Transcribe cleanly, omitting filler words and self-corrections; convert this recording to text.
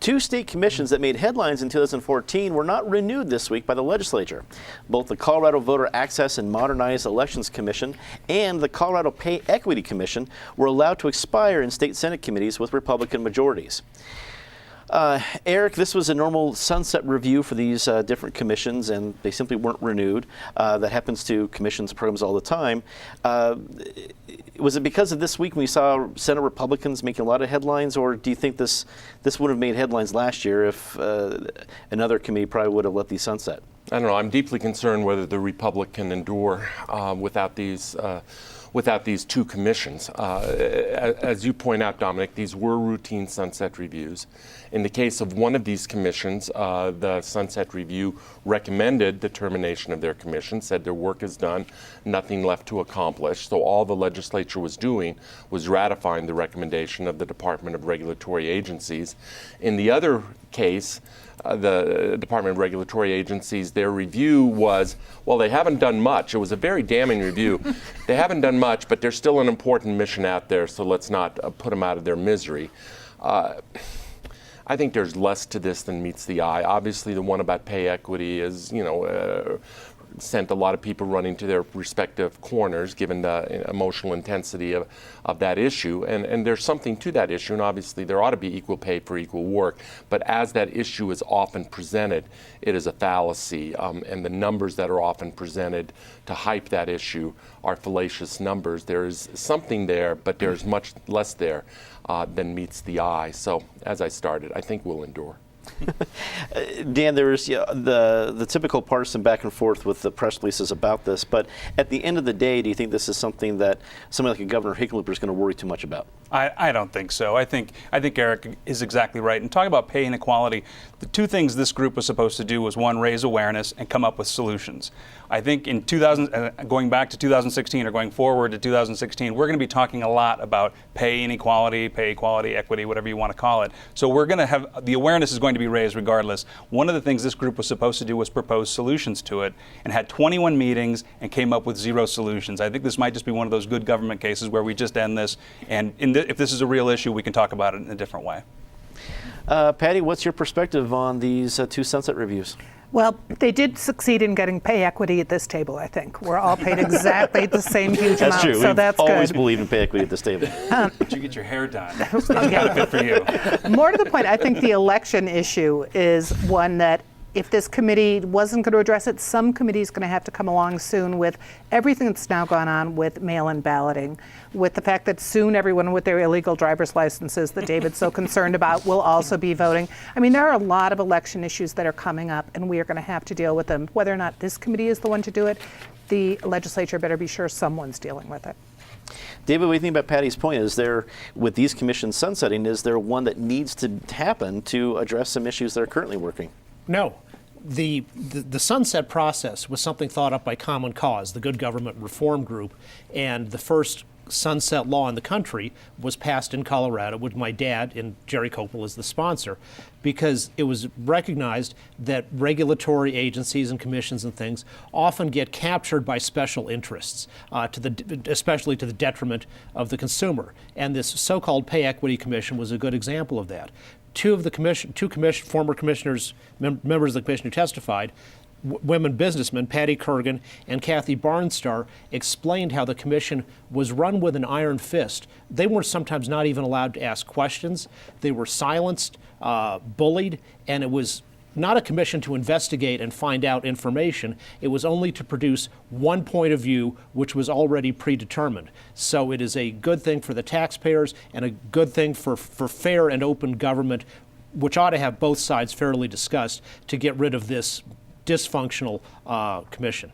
Two state commissions that made headlines in 2014 were not renewed this week by the legislature. Both the Colorado Voter Access and Modernized Elections Commission and the Colorado Pay Equity Commission were allowed to expire in state Senate committees with Republican majorities. Eric, this was a normal sunset review for these different commissions, and they simply weren't renewed. That happens to commissions programs all the time. Was it because of this week when we saw Senate Republicans making a lot of headlines, or do you think this would have made headlines last year if another committee probably would have let these sunset? I don't know. I'm deeply concerned whether the Republic can endure without these two commissions. As you point out, Dominic, these were routine sunset reviews. In the case of one of these commissions, the sunset review recommended the termination of their commission, said their work is done, nothing left to accomplish. So all the legislature was doing was ratifying the recommendation of the Department of Regulatory Agencies. In the other case, the Department of Regulatory Agencies, their review was, well, they haven't done much. It was a very damning review. They haven't done much, but there's still an important mission out there, so let's not put them out of their misery. I think there's less to this than meets the eye. Obviously, the one about pay equity is, sent a lot of people running to their respective corners, given the emotional intensity of that issue. And there's something to that issue, and obviously there ought to be equal pay for equal work. But as that issue is often presented, it is a fallacy. And the numbers that are often presented to hype that issue are fallacious numbers. There is something there, but there's much less there than meets the eye. So, as I started, I think we'll endure. Dan, there is the typical partisan back and forth with the press releases about this, but at the end of the day, do you think this is something that somebody like a Governor Hickenlooper is going to worry too much about? I don't think so. I think Eric is exactly right. And talking about pay inequality, the two things this group was supposed to do was, one, raise awareness and come up with solutions. I think in going back to 2016 or going forward to 2016, we're going to be talking a lot about pay inequality, pay equality, equity, whatever you want to call it. So we're going to have, the awareness is going to be raised regardless. One of the things this group was supposed to do was propose solutions to it, and had 21 meetings and came up with 0 solutions. I think this might just be one of those good government cases where we just end this, and if this is a real issue, we can talk about it in a different way. Patty, what's your perspective on these two sunset reviews? Well, they did succeed in getting pay equity at this table, I think. We're all paid exactly the same huge amount, true. So that's good. We've always believed in pay equity at this table. Did you get your hair done? That's good for you. More to the point, I think the election issue is one that if this committee wasn't going to address it, some committee is going to have to come along soon with everything that's now gone on with mail-in balloting, with the fact that soon everyone with their illegal driver's licenses that David's so concerned about will also be voting. I mean, there are a lot of election issues that are coming up, and we are going to have to deal with them. Whether or not this committee is the one to do it, the legislature better be sure someone's dealing with it. David, what do you think about Patty's point? Is there, with these commissions sunsetting, is there one that needs to happen to address some issues that are currently working? No. The sunset process was something thought up by Common Cause, the Good Government Reform Group, and the first sunset law in the country was passed in Colorado with my dad and Jerry Copel as the sponsor, because it was recognized that regulatory agencies and commissions and things often get captured by special interests, especially to the detriment of the consumer. And this so-called Pay Equity Commission was a good example of that. Two former commissioners, members of the commission who testified, women businessmen, Patty Kurgan and Kathy Barnstar, explained how the commission was run with an iron fist. They were sometimes not even allowed to ask questions. They were silenced, bullied, and it was not a commission to investigate and find out information. It was only to produce one point of view, which was already predetermined. So it is a good thing for the taxpayers and a good thing for fair and open government, which ought to have both sides fairly discussed to get rid of this dysfunctional commission.